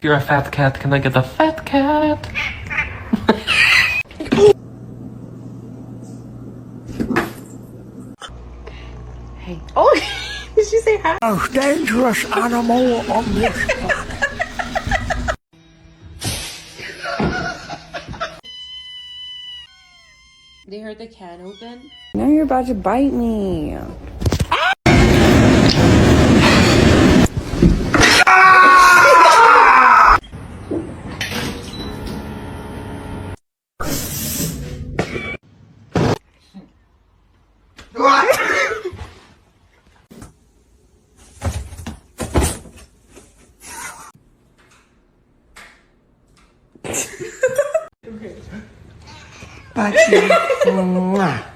You're a fat cat, can I get a fat cat? Hey. Oh, did she say hi? Most dangerous animal on this planet. They heard the can open. Now you're about to bite me. Bye.